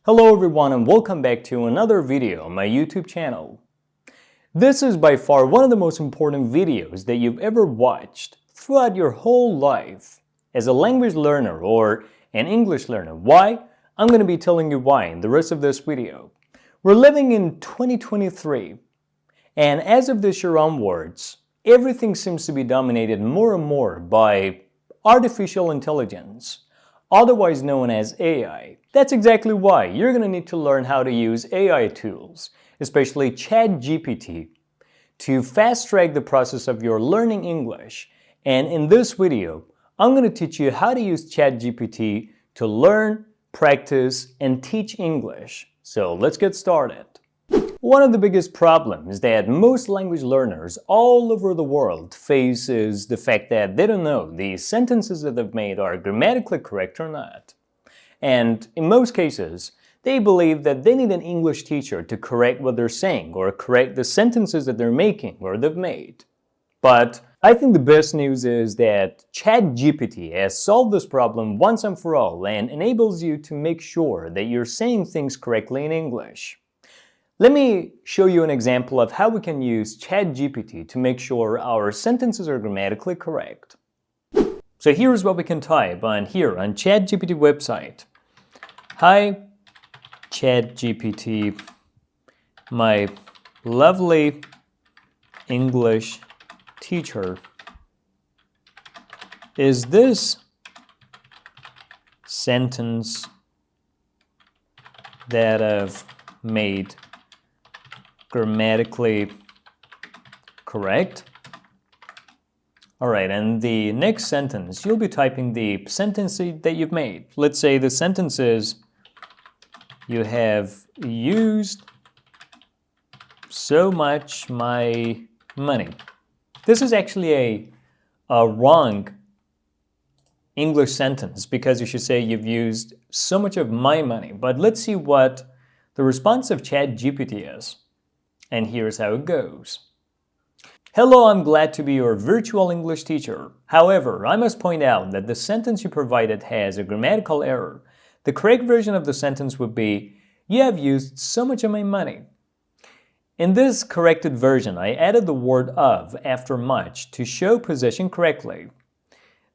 Hello everyone and welcome back to another video on my YouTube channel. This is by far one of the most important videos that you've ever watched throughout your whole life as a language learner or an English learner. Why? I'm going to be telling you why in the rest of this video. We're living in 2023 and as of this year onwards, everything seems to be dominated more and more by artificial intelligence, otherwise known as AI. That's exactly why you're going to need to learn how to use AI tools, especially CHAT GPT, to fast-track the process of your learning English. And in this video, I'm going to teach you how to use CHAT GPT to learn, practice, and teach English. So let's get started. One of the biggest problems that most language learners all over the world face is the fact that they don't know the sentences that they've made are grammatically correct or not. And in most cases, they believe that they need an English teacher to correct what they're saying or correct the sentences that they're making or they've made. But I think the best news is that CHAT GPT has solved this problem once and for all and enables you to make sure that you're saying things correctly in English. Let me show you an example of how we can use CHAT GPT to make sure our sentences are grammatically correct. So here's what we can type on CHAT GPT website. Hi, CHAT GPT, my lovely English teacher. Is this sentence that I've made grammatically correct? Alright, and the next sentence, you'll be typing the sentence that you've made. Let's say the sentence is, you have used so much my money. This is actually a wrong English sentence because you should say you've used so much of my money. But let's see what the response of CHAT GPT is. And here's how it goes. Hello, I'm glad to be your virtual English teacher. However, I must point out that the sentence you provided has a grammatical error. The correct version of the sentence would be, you have used so much of my money. In this corrected version, I added the word of after much to show possession correctly.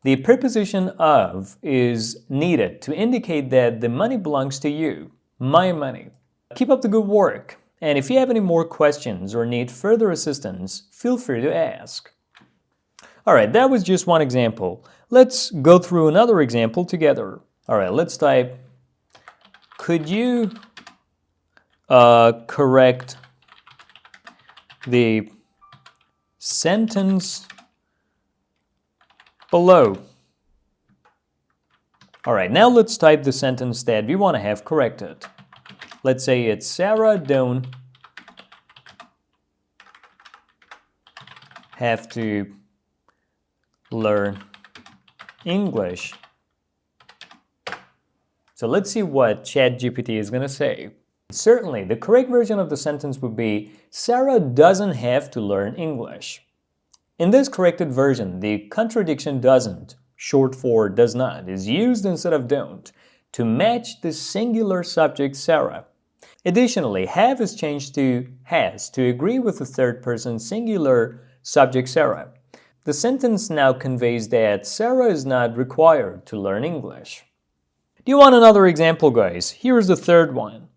The preposition of is needed to indicate that the money belongs to you, my money. Keep up the good work. And if you have any more questions or need further assistance, feel free to ask. Alright, that was just one example. Let's go through another example together. Alright, let's type, could you correct the sentence below? Alright, now let's type the sentence that we want to have corrected. Let's say it's Sarah don't have to learn English. So let's see what CHAT GPT is going to say. Certainly, the correct version of the sentence would be Sarah doesn't have to learn English. In this corrected version, the contradiction doesn't, short for does not, is used instead of don't to match the singular subject Sarah. Additionally, have is changed to has to agree with the third person singular subject Sarah. The sentence now conveys that Sarah is not required to learn English. Do you want another example, guys? Here's the third one.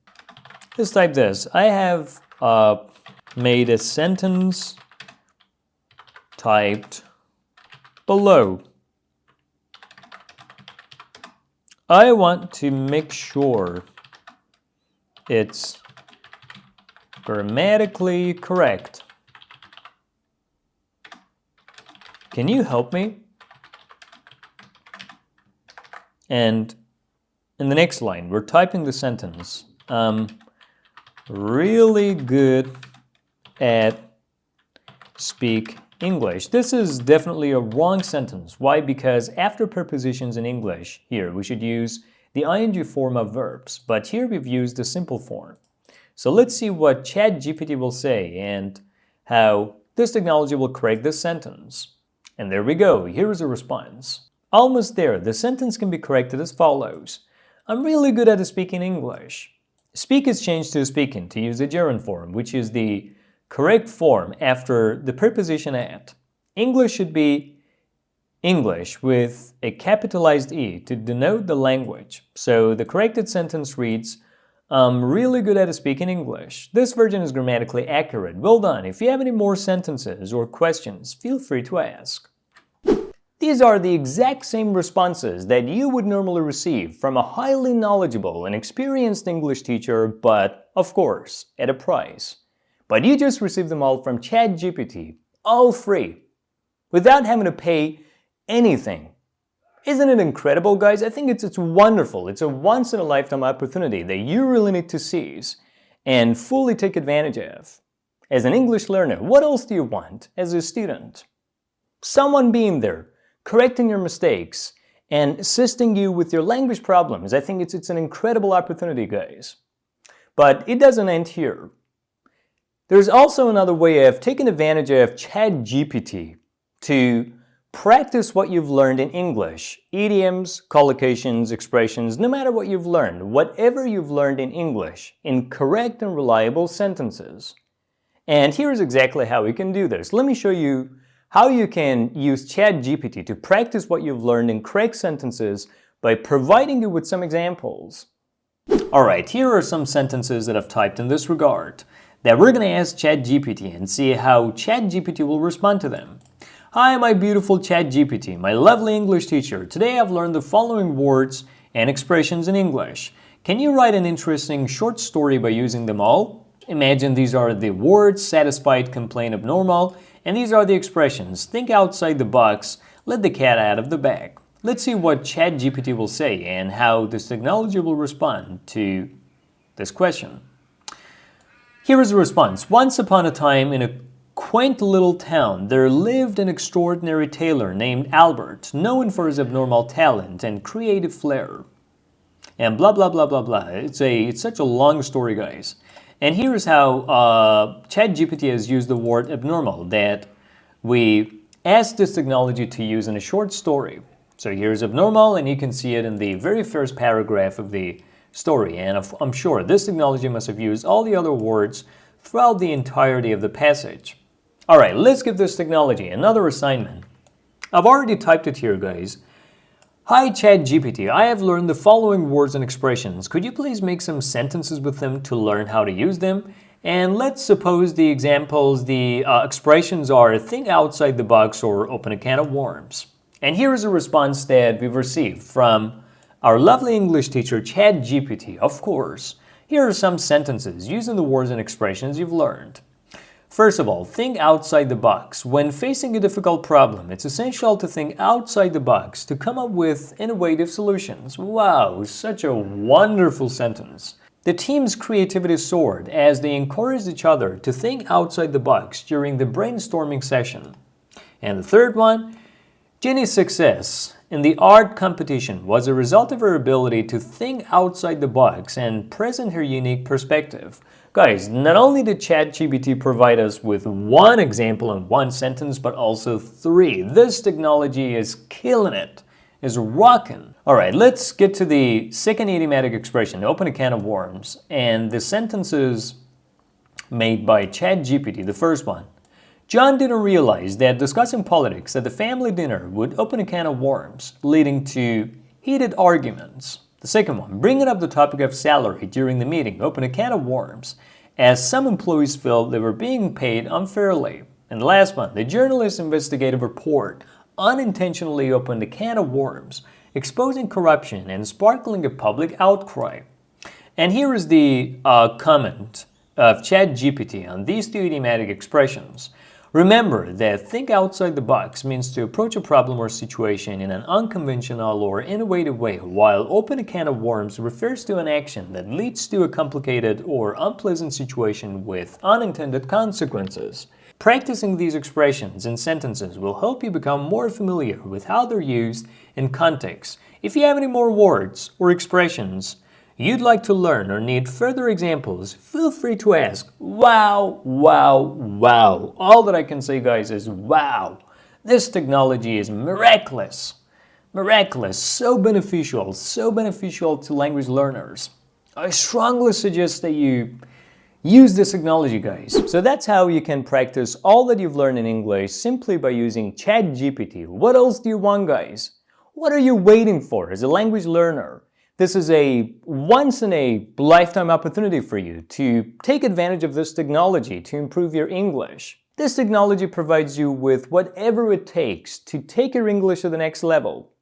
Let's type this. I have made a sentence typed below. I want to make sure it's grammatically correct. Can you help me? And in the next line, we're typing the sentence. Really good at speak English. This is definitely a wrong sentence. Why? Because after prepositions in English, here we should use the ing form of verbs, but here we've used the simple form. So let's see what CHAT GPT will say and how this technology will correct this sentence. And there we go, here is a response. Almost there, the sentence can be corrected as follows. I'm really good at speaking English. Speak is changed to speaking to use the gerund form, which is the correct form after the preposition at. English should be English with a capitalized E to denote the language. So the corrected sentence reads, I'm really good at speaking English. This version is grammatically accurate. Well done. If you have any more sentences or questions, feel free to ask. These are the exact same responses that you would normally receive from a highly knowledgeable and experienced English teacher, but, of course, at a price. But you just received them all from CHAT GPT, all free, without having to pay anything. Isn't it incredible, guys? I think it's wonderful. It's a once-in-a-lifetime opportunity that you really need to seize and fully take advantage of. As an English learner, what else do you want as a student? Someone being there, correcting your mistakes, and assisting you with your language problems. I think it's an incredible opportunity, guys. But it doesn't end here. There's also another way of taking advantage of CHAT GPT to practice what you've learned in English. Idioms, collocations, expressions, no matter what you've learned, whatever you've learned in English, in correct and reliable sentences. And here's exactly how we can do this. Let me show you how you can use CHAT GPT to practice what you've learned in correct sentences by providing you with some examples. Alright, here are some sentences that I've typed in this regard that we're going to ask CHAT GPT and see how CHAT GPT will respond to them. Hi, my beautiful CHAT GPT, my lovely English teacher. Today I've learned the following words and expressions in English. Can you write an interesting short story by using them all? Imagine these are the words: satisfied, complain, abnormal, and these are the expressions: think outside the box, let the cat out of the bag. Let's see what CHAT GPT will say and how this technology will respond to this question. Here is a response. Once upon a time, in a quaint little town, there lived an extraordinary tailor named Albert, known for his abnormal talent and creative flair. And blah, blah, blah, blah, blah. It's such a long story, guys. And here's how CHAT GPT has used the word abnormal that we asked this technology to use in a short story. So here's abnormal, and you can see it in the very first paragraph of the story. And I'm sure this technology must have used all the other words throughout the entirety of the passage. All right, let's give this technology another assignment. I've already typed it here, guys. Hi CHAT GPT, I have learned the following words and expressions. Could you please make some sentences with them to learn how to use them? And let's suppose the examples, the expressions are think outside the box or open a can of worms. And here is a response that we've received from our lovely English teacher CHAT GPT, of course. Here are some sentences using the words and expressions you've learned. First of all, think outside the box. When facing a difficult problem, it's essential to think outside the box to come up with innovative solutions. Wow, such a wonderful sentence. The team's creativity soared as they encouraged each other to think outside the box during the brainstorming session. And the third one, Jenny's success in the art competition was a result of her ability to think outside the box and present her unique perspective. Guys, not only did ChatGPT provide us with one example in one sentence, but also three. This technology is killing it, is rocking. All right, let's get to the second idiomatic expression, open a can of worms. And the sentences made by ChatGPT, the first one. John didn't realize that discussing politics at the family dinner would open a can of worms, leading to heated arguments. The second one, bringing up the topic of salary during the meeting opened a can of worms, as some employees felt they were being paid unfairly. And the last one, the journalist's investigative report unintentionally opened a can of worms, exposing corruption and sparkling a public outcry. And here is the comment of ChatGPT on these two idiomatic expressions. Remember that think outside the box means to approach a problem or situation in an unconventional or innovative way, while open a can of worms refers to an action that leads to a complicated or unpleasant situation with unintended consequences. Practicing these expressions in sentences will help you become more familiar with how they're used in context. If you have any more words or expressions you'd like to learn or need further examples, feel free to ask. Wow, wow, wow. All that I can say, guys, is wow. This technology is miraculous. Miraculous, so beneficial to language learners. I strongly suggest that you use this technology, guys. So that's how you can practice all that you've learned in English simply by using CHAT GPT. What else do you want, guys? What are you waiting for as a language learner? This is a once-in-a-lifetime opportunity for you to take advantage of this technology to improve your English. This technology provides you with whatever it takes to take your English to the next level.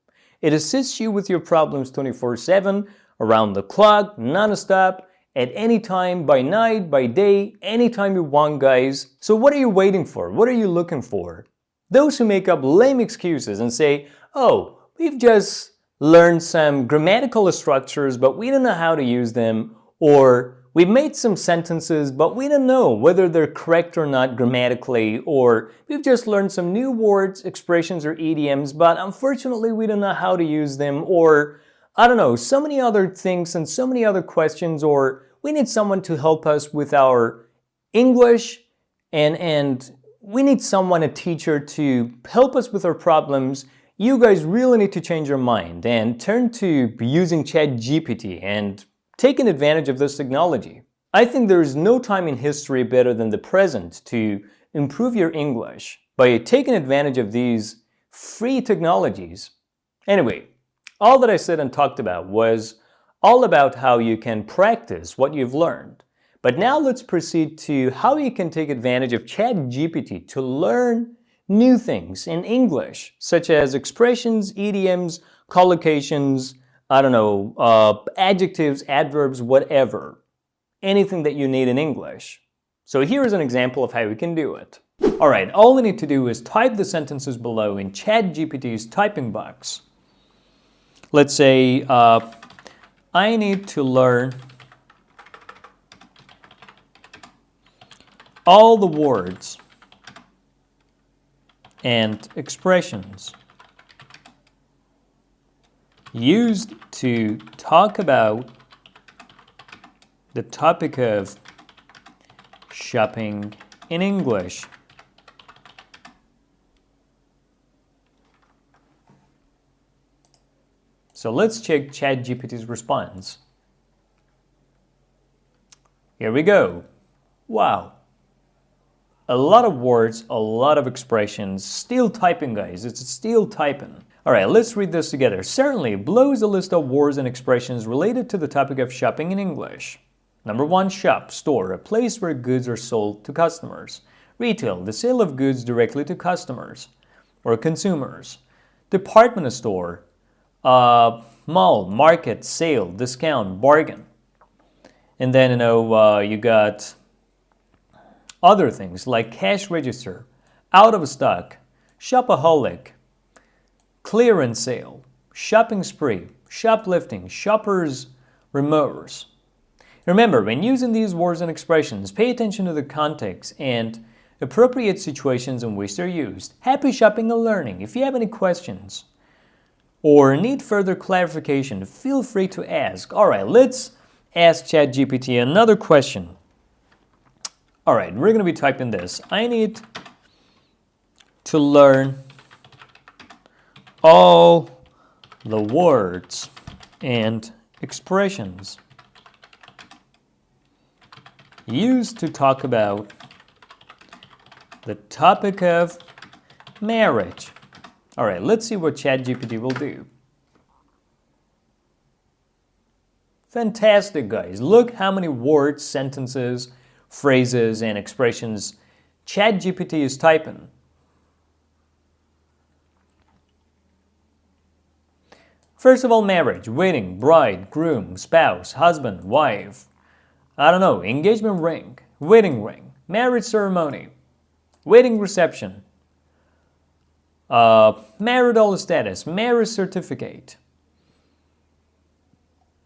It assists you with your problems 24/7, around the clock, non-stop, at any time, by night, by day, anytime you want, guys. So what are you waiting for? What are you looking for? Those who make up lame excuses and say, oh, we've just learned some grammatical structures, but we don't know how to use them, or we made some sentences, but we don't know whether they're correct or not grammatically, or we've just learned some new words, expressions, or idioms, but unfortunately we don't know how to use them, or I don't know, so many other things and so many other questions, or we need someone to help us with our English, and we need someone, a teacher, to help us with our problems. You guys really need to change your mind and turn to using CHAT GPT and taking advantage of this technology. I think there is no time in history better than the present to improve your English by taking advantage of these free technologies. Anyway, all that I said and talked about was all about how you can practice what you've learned. But now let's proceed to how you can take advantage of CHAT GPT to learn new things in English, such as expressions, idioms, collocations, I don't know, adjectives, adverbs, whatever. Anything that you need in English. So here's an example of how we can do it. Alright, all we need to do is type the sentences below in CHAT GPT's typing box. Let's say, I need to learn all the words and expressions used to talk about the topic of shopping in English. So let's check CHAT GPT's response. Here we go. Wow. A lot of words, a lot of expressions. Still typing, guys. It's still typing. All right, let's read this together. Certainly, below is a list of words and expressions related to the topic of shopping in English. Number 1, shop, store, a place where goods are sold to customers. Retail, the sale of goods directly to customers or consumers. Department store, mall, market, sale, discount, bargain. And then, you got other things like cash register, out of stock, shopaholic, clearance sale, shopping spree, shoplifting, shopper's remorse. Remember, when using these words and expressions, pay attention to the context and appropriate situations in which they're used. Happy shopping and learning. If you have any questions or need further clarification, feel free to ask. All right, let's ask ChatGPT another question. All right, we're going to be typing this. I need to learn all the words and expressions used to talk about the topic of marriage. All right, let's see what ChatGPT will do. Fantastic, guys. Look how many words, sentences, phrases, and expressions ChatGPT is typing. First of all, marriage, wedding, bride, groom, spouse, husband, wife. I don't know, engagement ring, wedding ring, marriage ceremony, wedding reception, marital status, marriage certificate,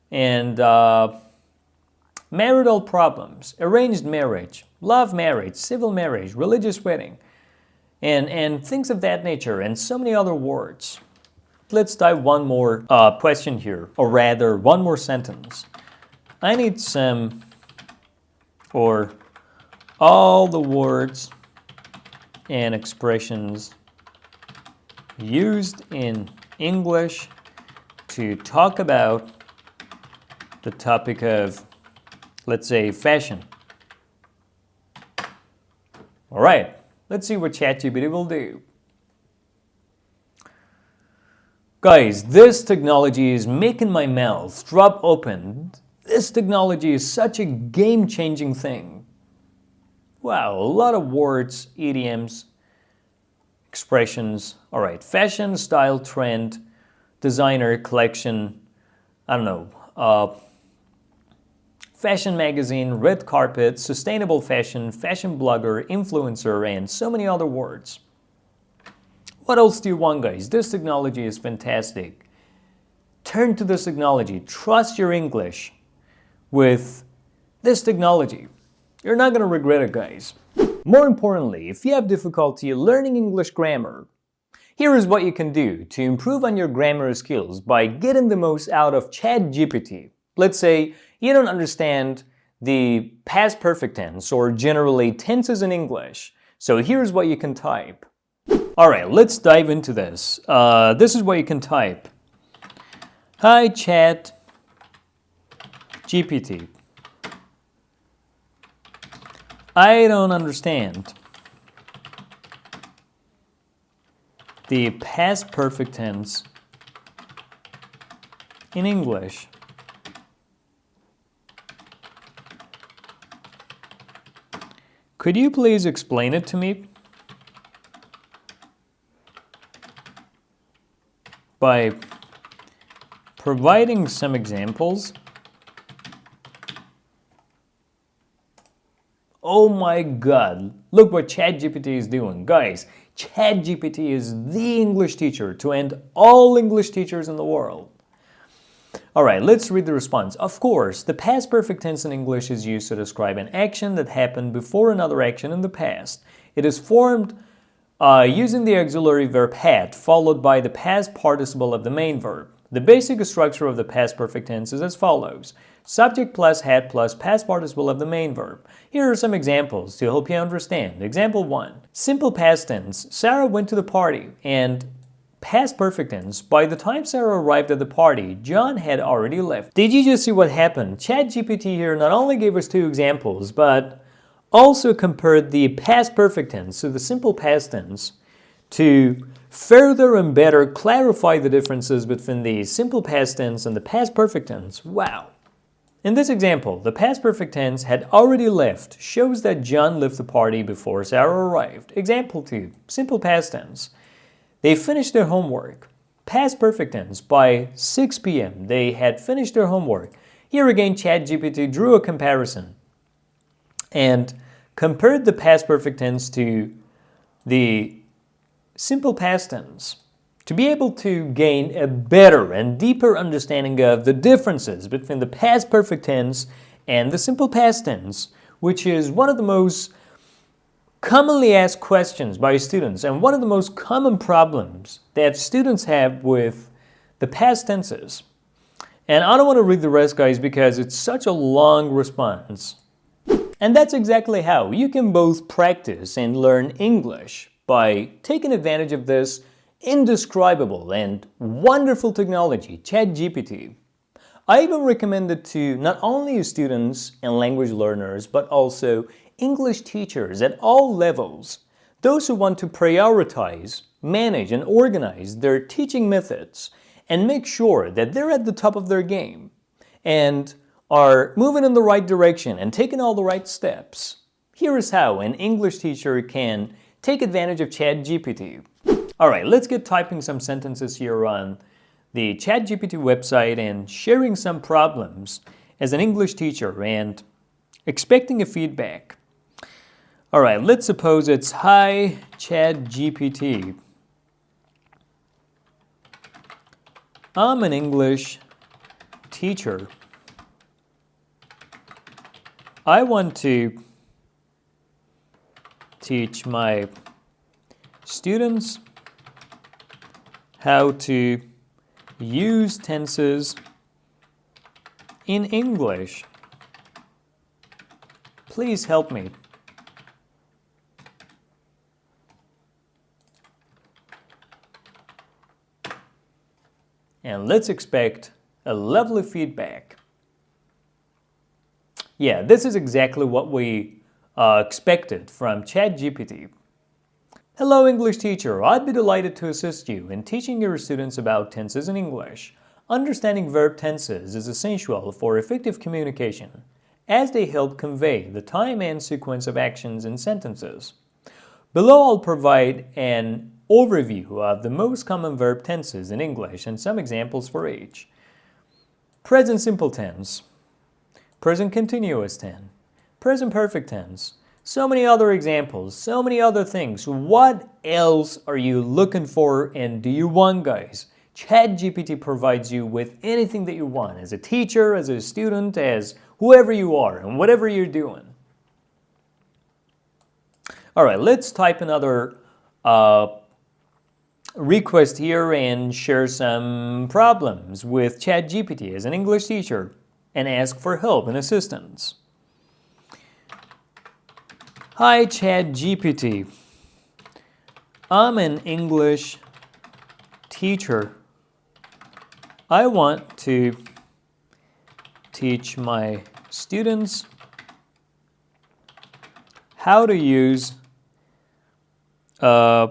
and marital problems, arranged marriage, love marriage, civil marriage, religious wedding, and things of that nature, and so many other words. Let's type one more question here, or rather, one more sentence. I need some, or all the words and expressions used in English to talk about the topic of, let's say, fashion. All right, let's see what CHAT GPT will do. Guys, this technology is making my mouth drop open. This technology is such a game-changing thing. Wow, a lot of words, idioms, expressions. All right, fashion, style, trend, designer, collection, I don't know, fashion magazine, red carpet, sustainable fashion, fashion blogger, influencer, and so many other words. What else do you want, guys? This technology is fantastic. Turn to this technology. Trust your English with this technology. You're not going to regret it, guys. More importantly, if you have difficulty learning English grammar, here is what you can do to improve on your grammar skills by getting the most out of CHAT GPT. Let's say you don't understand the past perfect tense or generally tenses in English. So here's what you can type. All right, let's dive into this. This is what you can type. Hi, CHAT GPT. I don't understand the past perfect tense in English. Could you please explain it to me? By providing some examples. Oh my God, look what CHAT GPT is doing. Guys, CHAT GPT is the English teacher to end all English teachers in the world. All right, let's read the response. Of course, the past perfect tense in English is used to describe an action that happened before another action in the past. It is formed using the auxiliary verb had, followed by the past participle of the main verb. The basic structure of the past perfect tense is as follows. Subject plus had plus past participle of the main verb. Here are some examples to help you understand. Example 1. Simple past tense. Sarah went to the party. And past perfect tense. By the time Sarah arrived at the party, John had already left. Did you just see what happened? CHAT GPT here not only gave us 2 examples, but also compared the past perfect tense to the simple past tense to further and better clarify the differences between the simple past tense and the past perfect tense. Wow! In this example, the past perfect tense had already left shows that John left the party before Sarah arrived. Example 2, simple past tense. They finished their homework. Past perfect tense, by 6 p.m. they had finished their homework. Here again, CHAT GPT drew a comparison and compared the past perfect tense to the simple past tense to be able to gain a better and deeper understanding of the differences between the past perfect tense and the simple past tense, which is one of the most commonly asked questions by students and one of the most common problems that students have with the past tenses. And I don't want to read the rest, guys, because it's such a long response. And that's exactly how you can both practice and learn English by taking advantage of this indescribable and wonderful technology, CHAT GPT. I even recommend it to not only students and language learners, but also English teachers at all levels, those who want to prioritize, manage, and organize their teaching methods and make sure that they're at the top of their game and are moving in the right direction and taking all the right steps. Here is how an English teacher can take advantage of CHAT GPT. All right, let's get typing some sentences here on the CHAT GPT website and sharing some problems as an English teacher and expecting a feedback. All right, let's suppose it's, hi, CHAT GPT. I'm an English teacher. I want to teach my students how to use tenses in English. Please help me. And let's expect a lovely feedback. Yeah, this is exactly what we expected from CHAT GPT. Hello English teacher, I'd be delighted to assist you in teaching your students about tenses in English. Understanding verb tenses is essential for effective communication, as they help convey the time and sequence of actions in sentences. Below I'll provide an overview of the most common verb tenses in English and some examples for each. Present simple tense, present continuous tense, present perfect tense. So many other examples, so many other things. What else are you looking for and do you want, guys? CHAT GPT provides you with anything that you want as a teacher, as a student, as whoever you are and whatever you're doing. All right, let's type another request here and share some problems with CHAT GPT as an English teacher and ask for help and assistance. Hi CHAT GPT, I'm an English teacher. I want to teach my students how to use Hi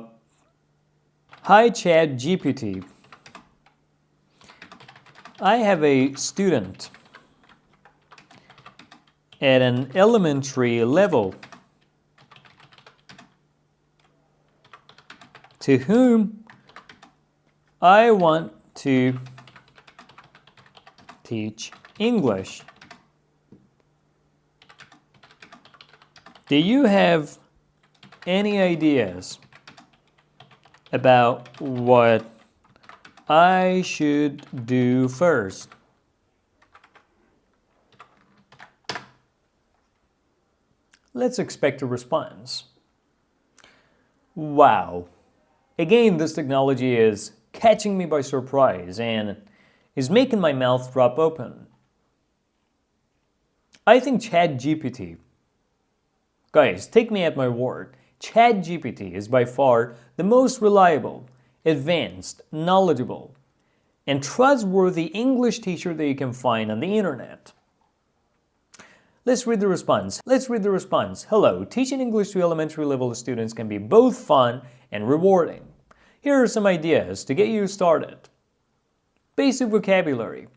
CHAT GPT. I have a student at an elementary level to whom I want to teach English. Do you have any ideas about what I should do first? Let's expect a response. Wow. Again, this technology is catching me by surprise and is making my mouth drop open. I think CHAT GPT, guys, take me at my word, CHAT GPT is by far the most reliable, advanced, knowledgeable, and trustworthy English teacher that you can find on the internet. Let's read the response. Hello, teaching English to elementary level students can be both fun and rewarding. Here are some ideas to get you started. Basic vocabulary.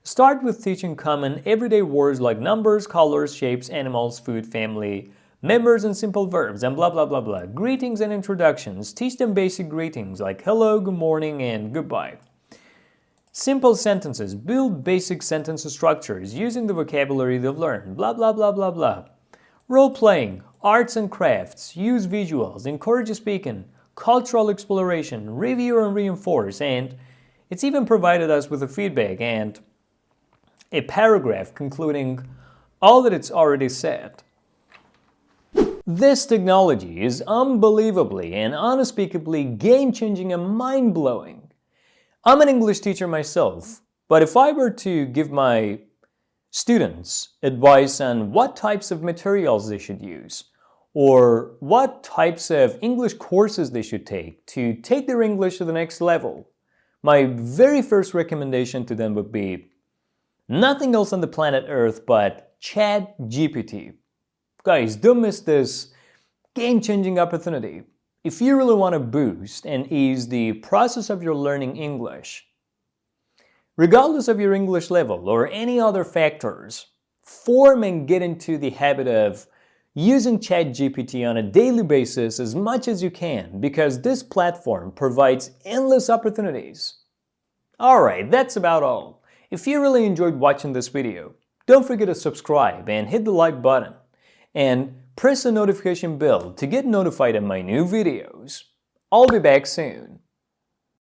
Start with teaching common everyday words like numbers, colors, shapes, animals, food, family, members, and simple verbs, and blah blah blah blah. Greetings and introductions. Teach them basic greetings like hello, good morning, and goodbye. Simple sentences. Build basic sentence structures using the vocabulary they've learned. Blah blah blah blah blah. Role playing. Arts and crafts. Use visuals. Encourage speaking. Cultural exploration. Review and reinforce. And it's even provided us with a feedback and a paragraph concluding all that it's already said. This technology is unbelievably and unspeakably game-changing and mind-blowing. I'm an English teacher myself, but if I were to give my students advice on what types of materials they should use, or what types of English courses they should take to take their English to the next level, my very first recommendation to them would be nothing else on the planet Earth but CHAT GPT. Guys, don't miss this game-changing opportunity. If you really want to boost and ease the process of your learning English, regardless of your English level or any other factors, form and get into the habit of using CHAT GPT on a daily basis as much as you can, because this platform provides endless opportunities. Alright, that's about all. If you really enjoyed watching this video, don't forget to subscribe and hit the like button, and press the notification bell to get notified of my new videos. I'll be back soon.